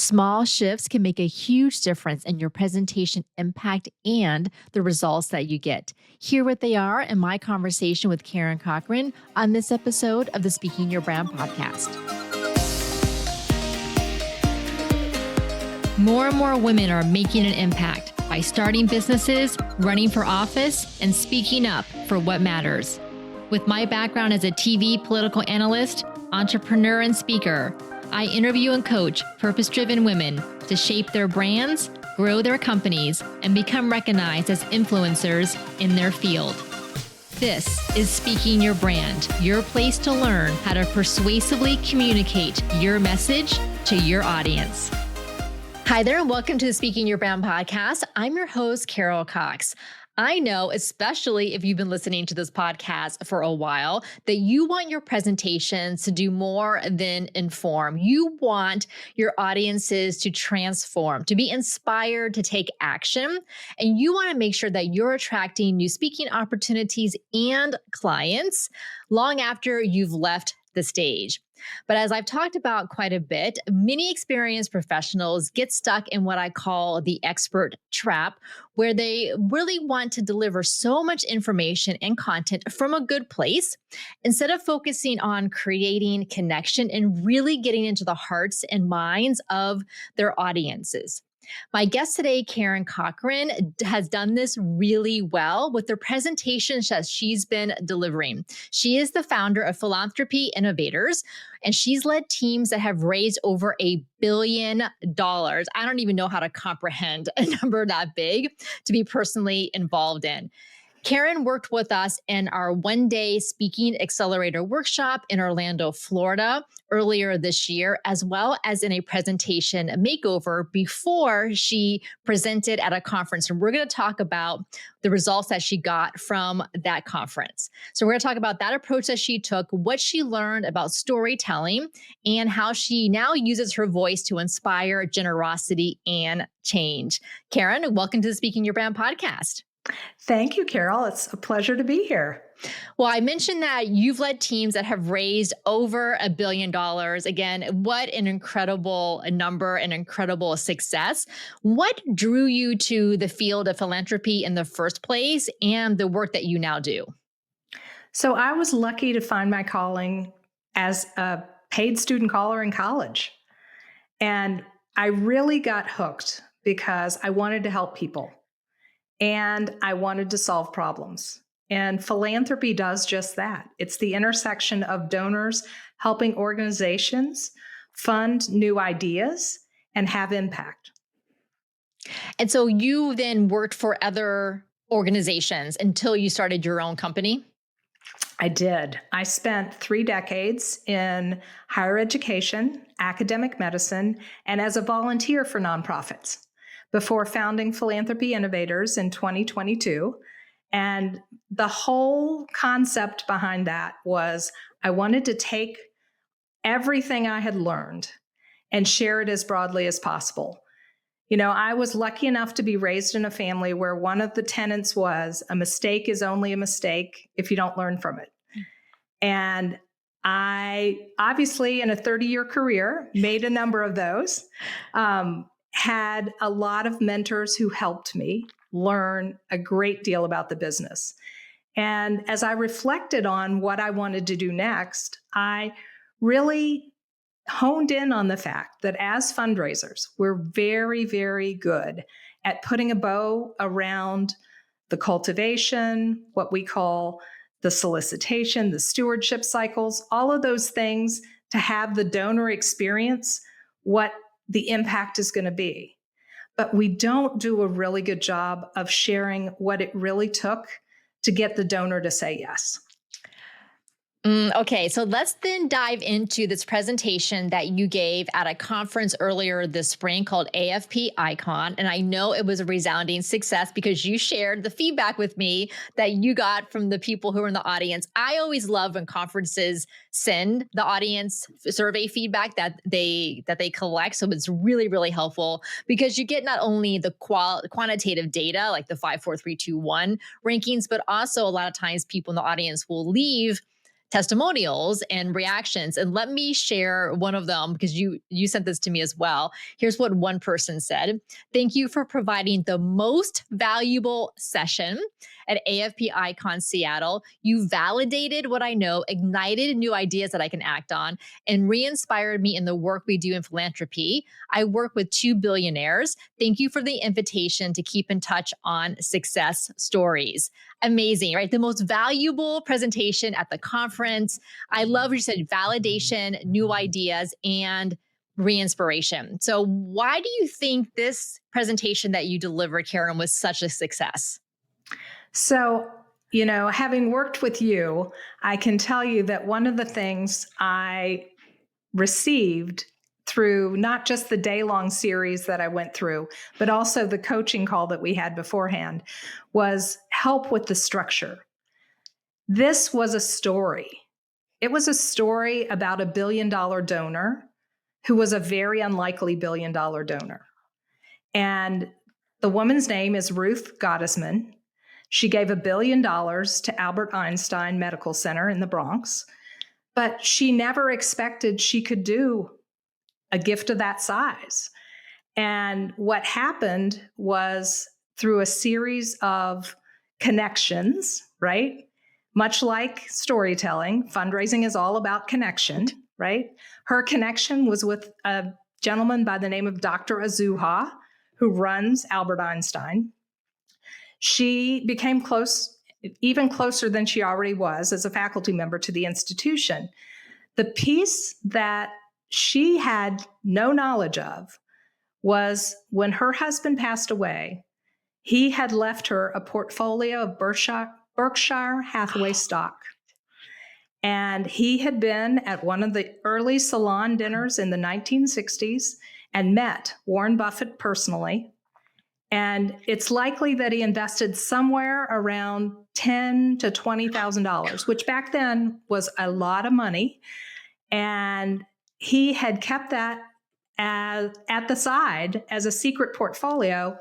Small shifts can make a huge difference in your presentation impact and the results that you get. Hear what they are in my conversation with Karen Cochran on this episode of the Speaking Your Brand podcast. More and more women are making an impact by starting businesses, running for office, and speaking up for what matters. With my background as a TV political analyst, entrepreneur, and speaker, I interview and coach purpose-driven women to shape their brands, grow their companies, and become recognized as influencers in their field. This is Speaking Your Brand, your place to learn how to persuasively communicate your message to your audience. Hi there, and welcome to the Speaking Your Brand podcast. I'm your host, Carol Cox. I know, especially if you've been listening to this podcast for a while, that you want your presentations to do more than inform. You want your audiences to transform, to be inspired to take action, and you want to make sure that you're attracting new speaking opportunities and clients long after you've left the stage. But as I've talked about quite a bit, many experienced professionals get stuck in what I call the expert trap, where they really want to deliver so much information and content from a good place instead of focusing on creating connection and really getting into the hearts and minds of their audiences. My guest today, Karen Cochran, has done this really well with the presentations that she's been delivering. She is the founder of Philanthropy Innovators, and she's led teams that have raised over $1 billion. I don't even know how to comprehend a number that big to be personally involved in. Karen worked with us in our one-day Speaking Accelerator Workshop in Orlando, Florida earlier this year, as well as in a presentation makeover before she presented at a conference. And we're going to talk about the results that she got from that conference. So we're going to talk about that approach that she took, what she learned about storytelling, and how she now uses her voice to inspire generosity and change. Karen, welcome to the Speaking Your Brand podcast. Thank you, Carol. It's a pleasure to be here. Well, I mentioned that you've led teams that have raised over $1 billion. Again, what an incredible number, an incredible success. What drew you to the field of philanthropy in the first place and the work that you now do? So I was lucky to find my calling as a paid student caller in college. And I really got hooked because I wanted to help people. And I wanted to solve problems. And philanthropy does just that. It's the intersection of donors helping organizations fund new ideas and have impact. And so you then worked for other organizations until you started your own company? I did. I spent 3 decades in higher education, academic medicine, and as a volunteer for nonprofits before founding Philanthropy Innovators in 2022. And the whole concept behind that was I wanted to take everything I had learned and share it as broadly as possible. You know, I was lucky enough to be raised in a family where one of the tenets was a mistake is only a mistake if you don't learn from it. And I obviously, in a 30-year career, made a number of those. Had a lot of mentors who helped me learn a great deal about the business. And as I reflected on what I wanted to do next, I really honed in on the fact that as fundraisers, we're very, very good at putting a bow around the cultivation, what we call the solicitation, the stewardship cycles, all of those things to have the donor experience what the impact is going to be. But we don't do a really good job of sharing what it really took to get the donor to say yes. Okay, so let's then dive into this presentation that you gave at a conference earlier this spring called AFP Icon. And I know it was a resounding success because you shared the feedback with me that you got from the people who were in the audience. I always love when conferences send the audience survey feedback that they collect. So it's really, really helpful because you get not only the quantitative data, like the 5, 4, 3, 2, 1 rankings, but also a lot of times people in the audience will leave testimonials and reactions. And let me share one of them because you sent this to me as well. Here's what one person said. Thank you for providing the most valuable session at AFP Icon Seattle. You validated what I know, ignited new ideas that I can act on, and re-inspired me in the work we do in philanthropy. I work with 2 billionaires. Thank you for the invitation to keep in touch on success stories. Amazing, right? The most valuable presentation at the conference. I love what you said, validation, new ideas, and re-inspiration. So why do you think this presentation that you delivered, Karen, was such a success? So, having worked with you, I can tell you that one of the things I received through not just the day-long series that I went through, but also the coaching call that we had beforehand, was help with the structure. This was a story. It was a story about a $1 billion donor who was a very unlikely $1 billion donor. And the woman's name is Ruth Gottesman. She gave $1 billion to Albert Einstein Medical Center in the Bronx, but she never expected she could do a gift of that size. And what happened was through a series of connections, right? Much like storytelling, fundraising is all about connection, right? Her connection was with a gentleman by the name of Dr. Azuha, who runs Albert Einstein. She became close, even closer than she already was as a faculty member to the institution. The piece that she had no knowledge of was when her husband passed away, he had left her a portfolio of Berkshire Hathaway stock. And he had been at one of the early salon dinners in the 1960s and met Warren Buffett personally. And it's likely that he invested somewhere around $10,000 to $20,000, which back then was a lot of money. And he had kept that at the side as a secret portfolio.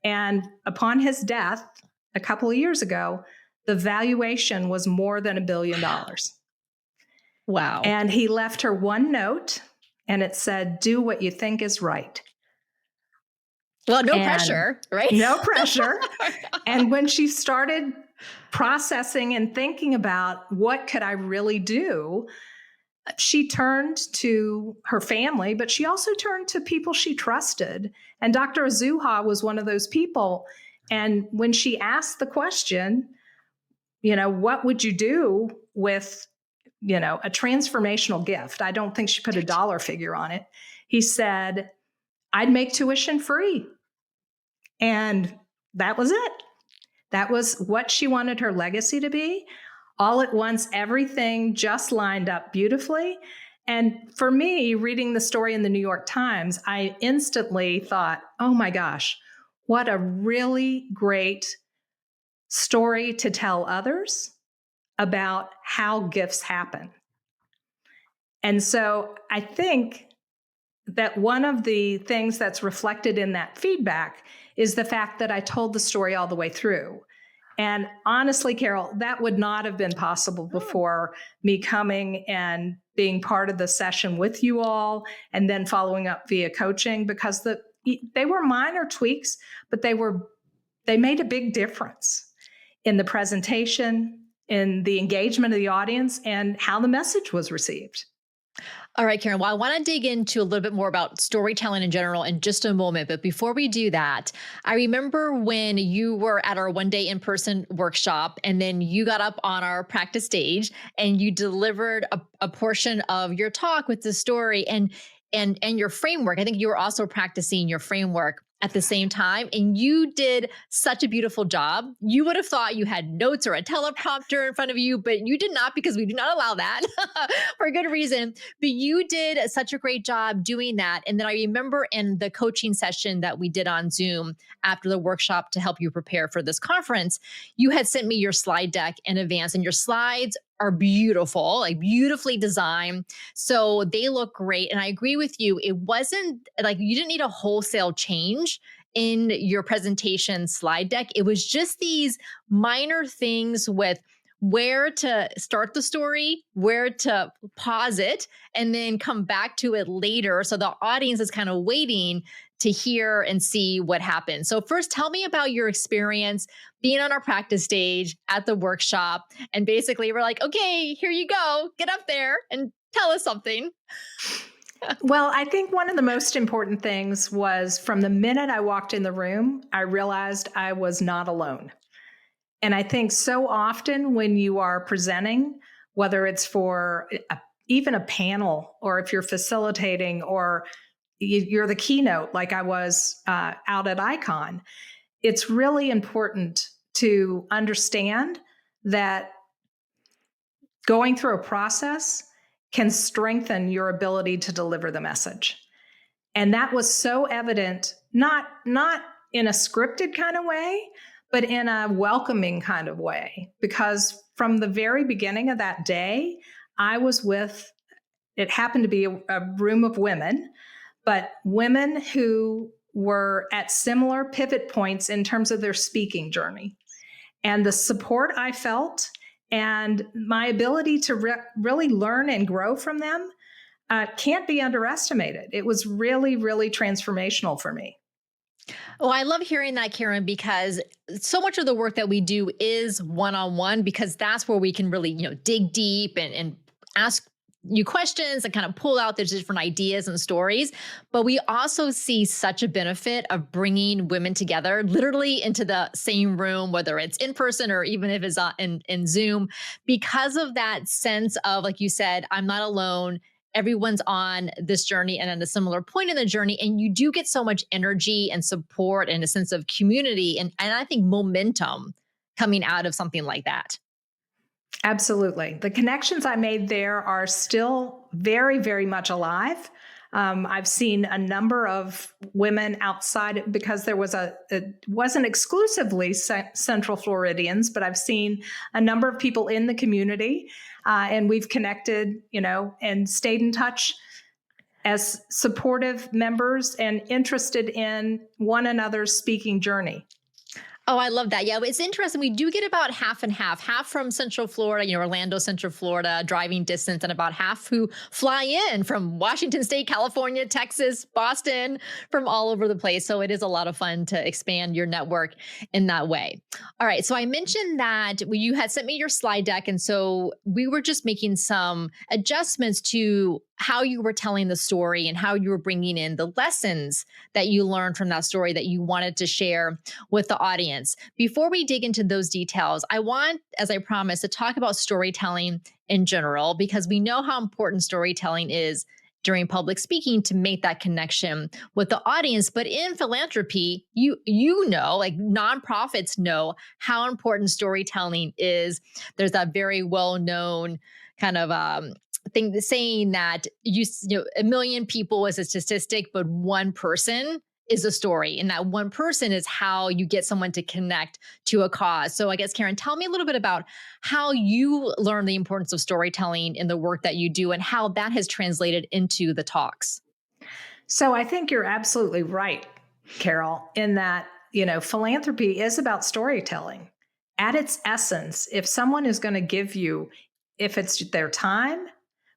And upon his death a couple of years ago, the valuation was more than $1 billion. Wow. And he left her one note, and it said, "Do what you think is right." Well, no pressure, right? No pressure. And when she started processing and thinking about what could I really do, she turned to her family, but she also turned to people she trusted. And Dr. Azuha was one of those people. And when she asked the question, what would you do with, a transformational gift? I don't think she put a dollar figure on it. He said, "I'd make tuition free." And that was it. That was what she wanted her legacy to be. All at once, everything just lined up beautifully. And for me, reading the story in the New York Times, I instantly thought, oh my gosh, what a really great story to tell others about how gifts happen. And so I think that one of the things that's reflected in that feedback is the fact that I told the story all the way through. And honestly, Carol, that would not have been possible before me coming and being part of the session with you all and then following up via coaching, because they were minor tweaks, but they made a big difference in the presentation, in the engagement of the audience, and how the message was received. All right, Karen. Well, I want to dig into a little bit more about storytelling in general in just a moment. But before we do that, I remember when you were at our one-day in-person workshop, and then you got up on our practice stage and you delivered a portion of your talk with the story and your framework. I think you were also practicing your framework at the same time. And you did such a beautiful job. You would have thought you had notes or a teleprompter in front of you, but you did not, because we do not allow that for a good reason. But you did such a great job doing that. And then I remember in the coaching session that we did on Zoom after the workshop to help you prepare for this conference, you had sent me your slide deck in advance, and your slides are beautiful, like beautifully designed. So they look great. And I agree with you. It wasn't like you didn't need a wholesale change in your presentation slide deck. It was just these minor things with where to start the story, where to pause it, and then come back to it later. So the audience is kind of waiting to hear and see what happens. So first, tell me about your experience being on our practice stage at the workshop. And basically we're like, okay, here you go, get up there and tell us something. Well, I think one of the most important things was from the minute I walked in the room, I realized I was not alone. And I think so often when you are presenting, whether it's for even a panel, or if you're facilitating, or you're the keynote like I was out at Icon, it's really important to understand that going through a process can strengthen your ability to deliver the message. And that was so evident, not in a scripted kind of way, but in a welcoming kind of way. Because from the very beginning of that day, I was with, it happened to be a room of women, but women who were at similar pivot points in terms of their speaking journey. And the support I felt and my ability to really learn and grow from them can't be underestimated. It was really, really transformational for me. Oh, I love hearing that, Karen, because so much of the work that we do is one-on-one, because that's where we can really, dig deep and ask you questions and kind of pull out the different ideas and stories. But we also see such a benefit of bringing women together, literally into the same room, whether it's in person or even if it's in Zoom, because of that sense of, like you said, I'm not alone. Everyone's on this journey and at a similar point in the journey. And you do get so much energy and support and a sense of community and I think momentum coming out of something like that. Absolutely. The connections I made there are still very, very much alive. I've seen a number of women outside, because there was it wasn't exclusively Central Floridians, but I've seen a number of people in the community, and we've connected, and stayed in touch as supportive members and interested in one another's speaking journey. Oh, I love that. Yeah, it's interesting. We do get about half and half from Central Florida, Orlando, Central Florida, driving distance, and about half who fly in from Washington State, California, Texas, Boston, from all over the place. So it is a lot of fun to expand your network in that way. All right. So I mentioned that you had sent me your slide deck. And so we were just making some adjustments to how you were telling the story and how you were bringing in the lessons that you learned from that story that you wanted to share with the audience. Before we dig into those details, I want, as I promised, to talk about storytelling in general, because we know how important storytelling is during public speaking to make that connection with the audience. But in philanthropy, you know, like nonprofits know how important storytelling is. There's that very well-known kind of thing saying that a million people is a statistic, but one person is a story. And that one person is how you get someone to connect to a cause. So I guess, Karen, tell me a little bit about how you learn the importance of storytelling in the work that you do and how that has translated into the talks. So I think you're absolutely right, Carol, in that, philanthropy is about storytelling. At its essence, if someone is going to give you, if it's their time,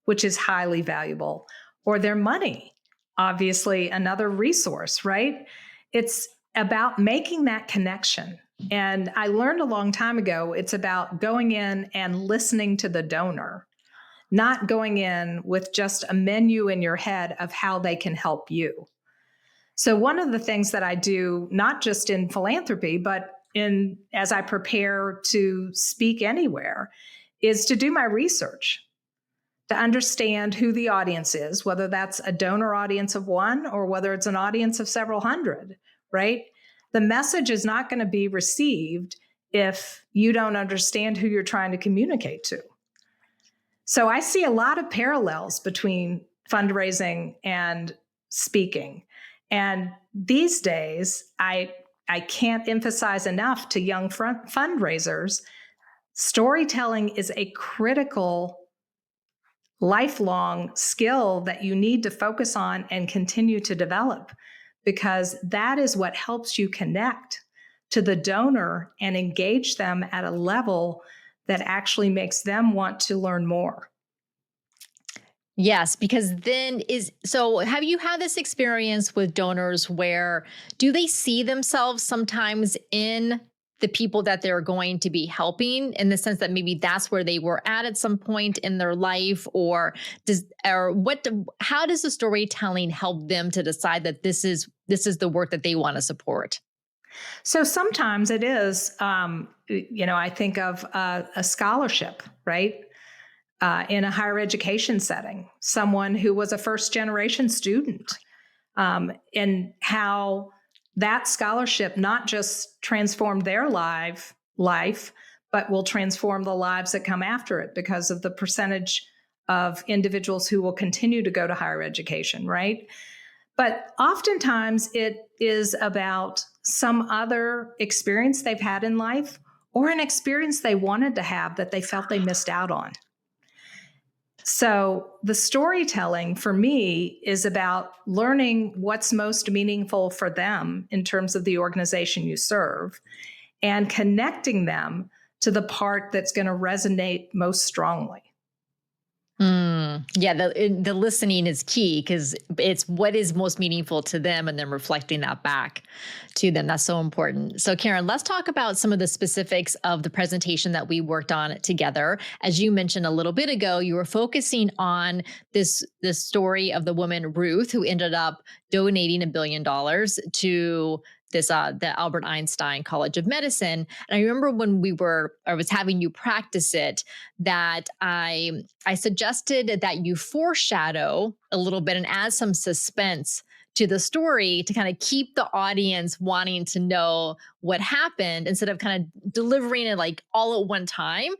which is highly valuable, or their money, obviously another resource, right? It's about making that connection. And I learned a long time ago, it's about going in and listening to the donor, not going in with just a menu in your head of how they can help you. So one of the things that I do, not just in philanthropy, but as I prepare to speak anywhere, is to do my research, to understand who the audience is, whether that's a donor audience of one or whether it's an audience of several hundred, right? The message is not going to be received if you don't understand who you're trying to communicate to. So I see a lot of parallels between fundraising and speaking. And these days, I can't emphasize enough to young fundraisers, storytelling is a critical lifelong skill that you need to focus on and continue to develop, because that is what helps you connect to the donor and engage them at a level that actually makes them want to learn more. Yes, because so have you had this experience with donors where do they see themselves sometimes in the people that they're going to be helping, in the sense that maybe that's where they were at some point in their life, or how does the storytelling help them to decide that this is the work that they want to support? So sometimes it is, I think of a scholarship, right? In a higher education setting, someone who was a first generation student, and how that scholarship not just transformed their life, but will transform the lives that come after it because of the percentage of individuals who will continue to go to higher education, right? But oftentimes it is about some other experience they've had in life or an experience they wanted to have that they felt they missed out on. So the storytelling for me is about learning what's most meaningful for them in terms of the organization you serve and connecting them to the part that's going to resonate most strongly. Yeah, the listening is key, because it's what is most meaningful to them and then reflecting that back to them. That's so important. So Karen, let's talk about some of the specifics of the presentation that we worked on together. As you mentioned a little bit ago, you were focusing on this story of the woman Ruth, who ended up donating $1 billion to the Albert Einstein College of Medicine. And I remember when I was having you practice it, that I suggested that you foreshadow a little bit and add some suspense to the story to kind of keep the audience wanting to know what happened, instead of kind of delivering it like all at one time.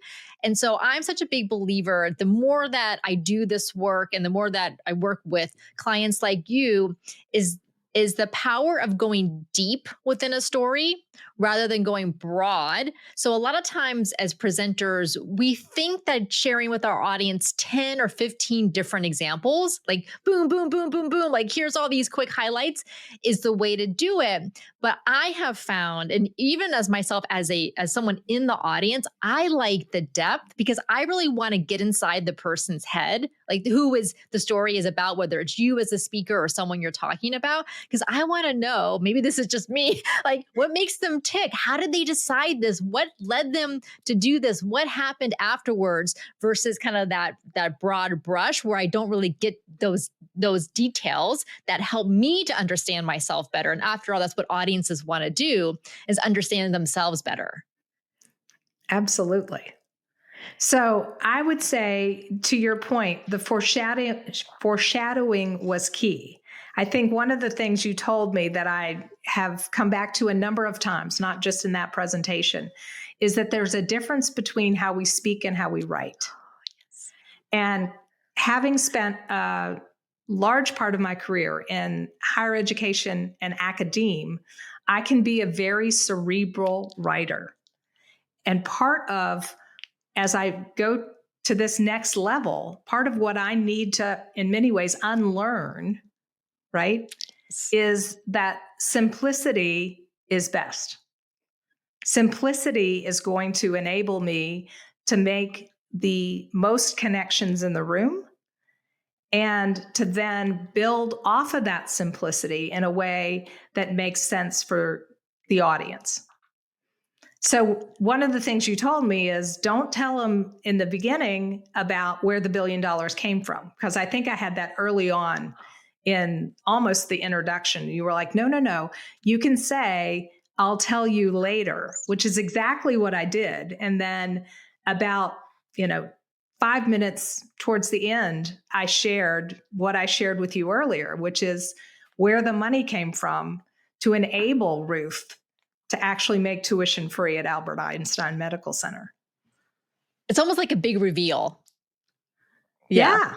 And so I'm such a big believer, the more that I do this work and the more that I work with clients like you, is the power of going deep within a story rather than going broad. So a lot of times as presenters, we think that sharing with our audience 10 or 15 different examples, like boom, boom, boom, boom, boom, like here's all these quick highlights, is the way to do it. But I have found, and even as myself as someone in the audience, I like the depth, because I really want to get inside the person's head, like who is the story is about, whether it's you as a speaker or someone you're talking about, because I want to know, maybe this is just me, like what makes them tick? How did they decide this? What led them to do this? What happened afterwards, versus kind of that broad brush where I don't really get those details that help me to understand myself better. And after all, that's what audiences want to do, is understand themselves better. Absolutely. So I would say, to your point, the foreshadowing was key. I think one of the things you told me that I have come back to a number of times, not just in that presentation, is that there's a difference between how we speak and how we write. Yes. And having spent a large part of my career in higher education and academe, I can be a very cerebral writer. And part of, as I go to this next level, part of what I need to, in many ways, unlearn, right, is that simplicity is best. Simplicity is going to enable me to make the most connections in the room and to then build off of that simplicity in a way that makes sense for the audience. So one of the things you told me is don't tell them in the beginning about where the $1 billion came from, because I think I had that early on in almost the introduction. You were like, no, you can say, I'll tell you later, which is exactly what I did. And then about, 5 minutes towards the end, I shared what I shared with you earlier, which is where the money came from to enable Ruth to actually make tuition free at Albert Einstein Medical Center. It's almost like a big reveal. Yeah.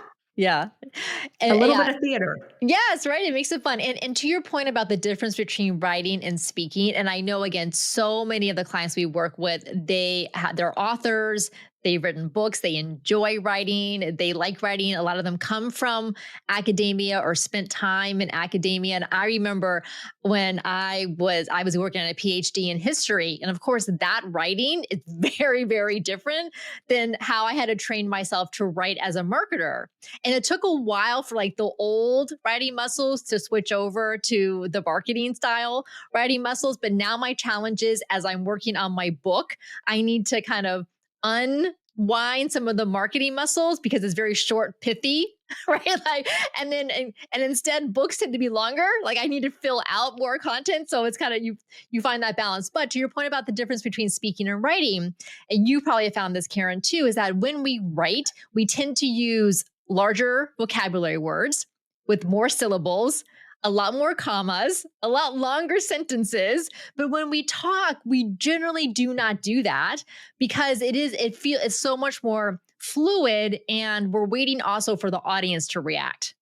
And, a little bit of theater. Yes, right. It makes it fun. And to your point about the difference between writing and speaking, and I know, again, so many of the clients we work with, they're authors, They've written books. They enjoy writing. They like writing. A lot of them come from academia or spent time in academia. And I remember when I was working on a PhD in history. And of course, that writing is very, very different than how I had to train myself to write as a marketer. And it took a while for like the old writing muscles to switch over to the marketing style writing muscles. But now my challenge is, as I'm working on my book, I need to kind of unwind some of the marketing muscles because it's very short, pithy, right? Like, and instead books tend to be longer. Like I need to fill out more content. So it's kind of, you find that balance. But to your point about the difference between speaking and writing, and you probably have found this, Karen, too, is that when we write, we tend to use larger vocabulary words with more syllables, a lot more commas, a lot longer sentences. But when we talk, we generally do not do that because it's so much more fluid, and we're waiting also for the audience to react.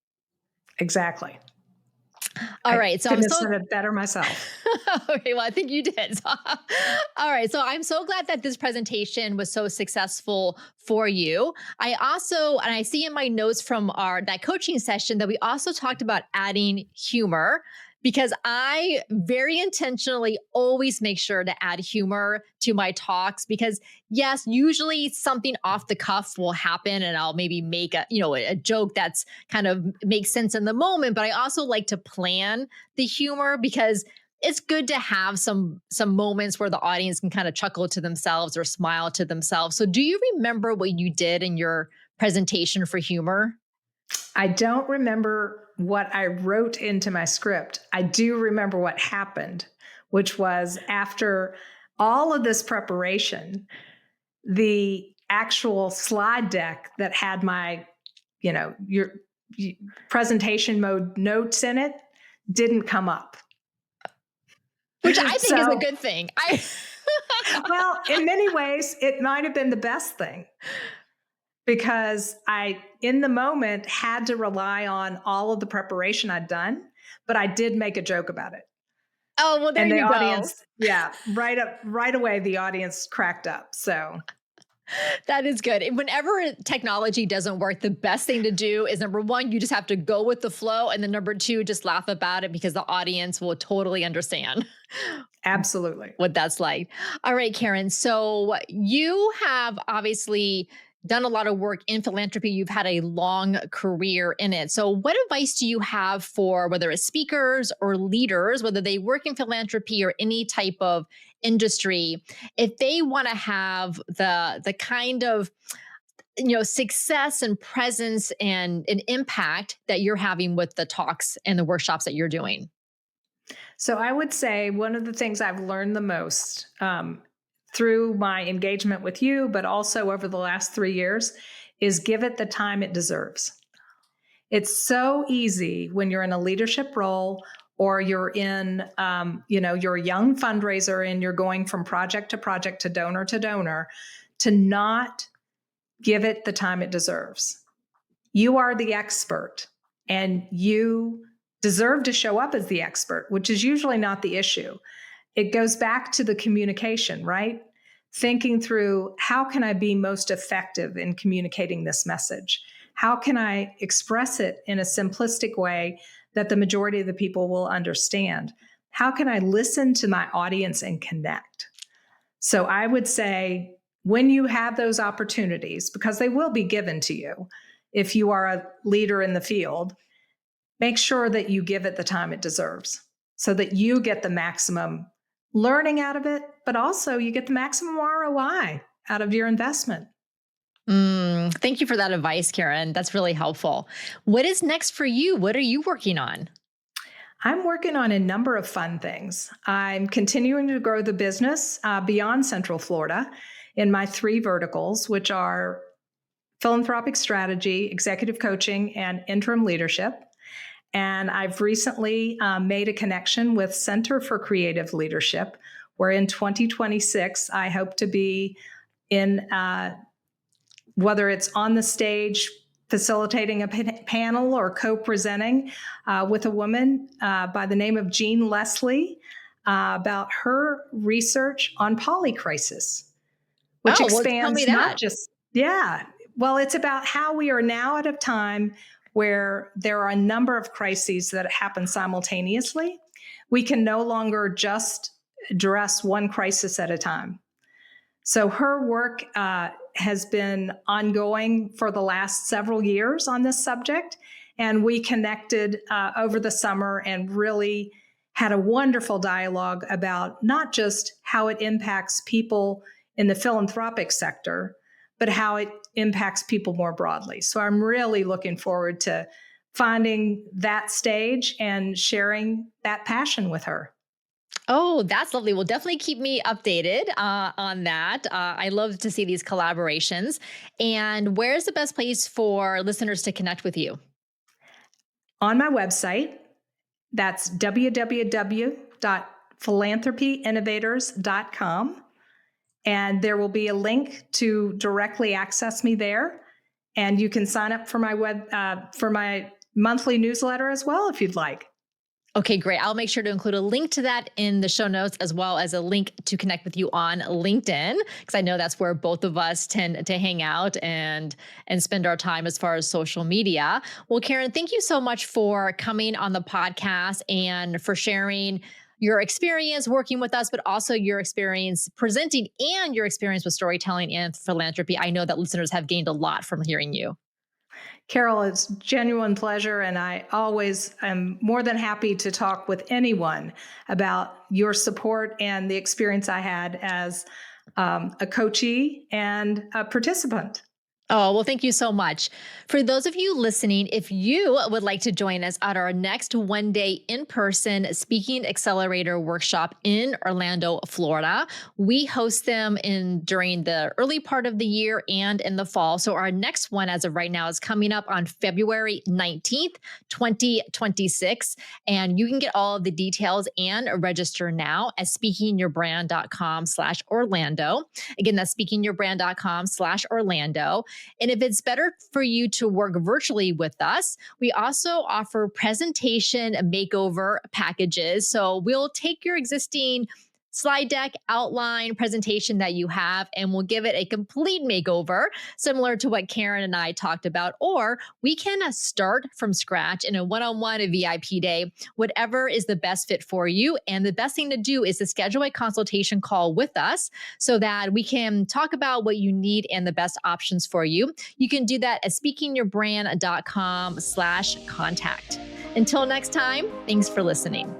Exactly. All right. So couldn't have said it better myself. Okay, well, I think you did. All right. So I'm so glad that this presentation was so successful for you. I see in my notes from that coaching session that we also talked about adding humor, because I very intentionally always make sure to add humor to my talks, because yes, usually something off the cuff will happen and I'll maybe make a joke that's kind of makes sense in the moment. But I also like to plan the humor because it's good to have some moments where the audience can kind of chuckle to themselves or smile to themselves. So do you remember what you did in your presentation for humor? I don't remember what I wrote into my script. I do remember what happened, which was after all of this preparation, the actual slide deck that had my, your presentation mode notes in it didn't come up. Which I think is a good thing. Well, in many ways, it might have been the best thing, because I, in the moment, had to rely on all of the preparation I'd done, but I did make a joke about it. Oh, well, there And the you audience, go. right away, the audience cracked up. So that is good. Whenever technology doesn't work, the best thing to do is, number one, you just have to go with the flow. And then number two, just laugh about it because the audience will totally understand. Absolutely. What that's like. All right, Karen. So you have obviously done a lot of work in philanthropy. You've had a long career in it. So what advice do you have for whether it's speakers or leaders, whether they work in philanthropy or any type of industry, if they want to have the kind of success and presence and an impact that you're having with the talks and the workshops that you're doing? So I would say one of the things I've learned the most through my engagement with you, but also over the last 3 years, is give it the time it deserves. It's so easy when you're in a leadership role or you're in, you're a young fundraiser and you're going from project to project to donor, to not give it the time it deserves. You are the expert and you deserve to show up as the expert, which is usually not the issue. It goes back to the communication, right? Thinking through, how can I be most effective in communicating this message? How can I express it in a simplistic way that the majority of the people will understand? How can I listen to my audience and connect? So I would say, when you have those opportunities, because they will be given to you if you are a leader in the field, make sure that you give it the time it deserves so that you get the maximum learning out of it, but also you get the maximum ROI out of your investment. Thank you for that advice, Karen. That's really helpful. What is next for you? What are you working on? I'm working on a number of fun things. I'm continuing to grow the business beyond Central Florida in my 3 verticals, which are philanthropic strategy, executive coaching, and interim leadership. And I've recently made a connection with Center for Creative Leadership, where in 2026, I hope to be in, whether it's on the stage facilitating a panel or co-presenting with a woman by the name of Jean Leslie about her research on polycrisis, which Oh, well, tell me expands not that. just, yeah, well, it's about how we are now at a time where there are a number of crises that happen simultaneously. We can no longer just address one crisis at a time. So her work has been ongoing for the last several years on this subject. And we connected over the summer and really had a wonderful dialogue about not just how it impacts people in the philanthropic sector, but how it impacts people more broadly. So I'm really looking forward to finding that stage and sharing that passion with her. Oh, that's lovely. Well, definitely keep me updated on that. I love to see these collaborations. And where's the best place for listeners to connect with you? On my website, that's www.philanthropyinnovators.com. And there will be a link to directly access me there. And you can sign up for my monthly newsletter as well if you'd like. Okay, great. I'll make sure to include a link to that in the show notes, as well as a link to connect with you on LinkedIn, because I know that's where both of us tend to hang out and spend our time as far as social media. Well, Karen, thank you so much for coming on the podcast and for sharing your experience working with us, but also your experience presenting and your experience with storytelling and philanthropy. I know that listeners have gained a lot from hearing you. Carol, it's a genuine pleasure, and I always am more than happy to talk with anyone about your support and the experience I had as a coachee and a participant. Oh, well, thank you so much. For those of you listening, if you would like to join us at our next one-day in-person Speaking Accelerator Workshop in Orlando, Florida, we host them during the early part of the year and in the fall. So our next one, as of right now, is coming up on February 19th, 2026. And you can get all of the details and register now at speakingyourbrand.com/Orlando. Again, that's speakingyourbrand.com/Orlando. And if it's better for you to work virtually with us, we also offer presentation makeover packages. So we'll take your existing slide deck, outline, presentation that you have, and we'll give it a complete makeover, similar to what Karen and I talked about. Or we can start from scratch in a one-on-one VIP day, whatever is the best fit for you. And the best thing to do is to schedule a consultation call with us so that we can talk about what you need and the best options for you. You can do that at speakingyourbrand.com/contact. Until next time, thanks for listening.